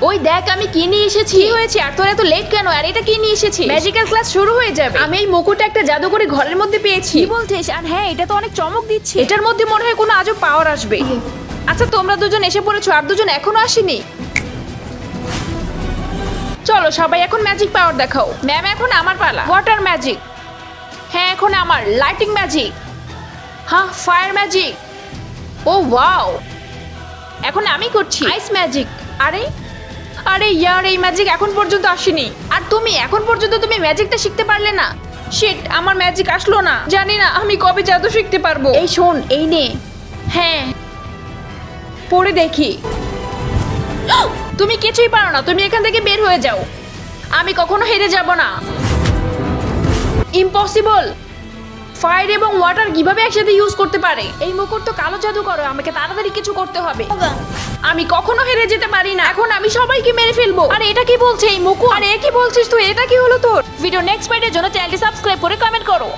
ওই দেখ আমি কি নিয়ে এসেছি। কি হয়েছে আর তোর এত লেট কেন? আর এটা কি নিয়ে এসেছি? ম্যাজিক্যাল ক্লাস শুরু হয়ে যাবে। আমি এই মুকুটটা একটা জাদুকরি ঘরের মধ্যে পেয়েছি। কি বলছিস? আর হ্যাঁ, এটা তো অনেক চমক দিচ্ছে। এটার মধ্যে মনে হয় কোনো আজব পাওয়ার আসবে। আচ্ছা তোমরা দুজন এসে পড়েছো, আর দুজন এখনো আসেনি। চলো সবাই এখন ম্যাজিক পাওয়ার দেখাও। ম্যাম এখন আমার পালা। Water magic. হ্যাঁ এখন আমার লাইটিং ম্যাজিক। হ্যাঁ ফায়ার ম্যাজিক। ও ওয়াও, এখন আমি করছি আইস ম্যাজিক। আরে আরে ইয়ার, এই ম্যাজিক এখন পর্যন্ত আসেনি। আর তুমি এখন পর্যন্ত তুমি ম্যাজিকটা শিখতে পারলে না। শিট, আমার ম্যাজিক আসলো না। জানি না আমি কবে জাদু শিখতে পারবো। এই শোন, এই নে। হ্যাঁ পড়ে দেখি। তুমি কিছুই পারো না, তুমি এখান থেকে বের হয়ে যাও। আমি কখনো হেরে যাব না। ইম্পসিবল। ফায়ার এবং ওয়াটার কিভাবে একসাথে ইউজ করতে পারে? এই মুকুট তো কালো জাদু করো, আমাকে তাড়াতাড়ি কিছু করতে হবে। আমি কখনো হেরে যেতে পারি না। এখন আমি সবাইকে মেরে ফেলবো। আর এটা কি বলছে এই মুকুট? আর এ কি বলছিস তুই? এটা কি হলো তোর? ভিডিও নেক্সট পার্টের জন্য চ্যানেলটি সাবস্ক্রাইব করে কমেন্ট করো।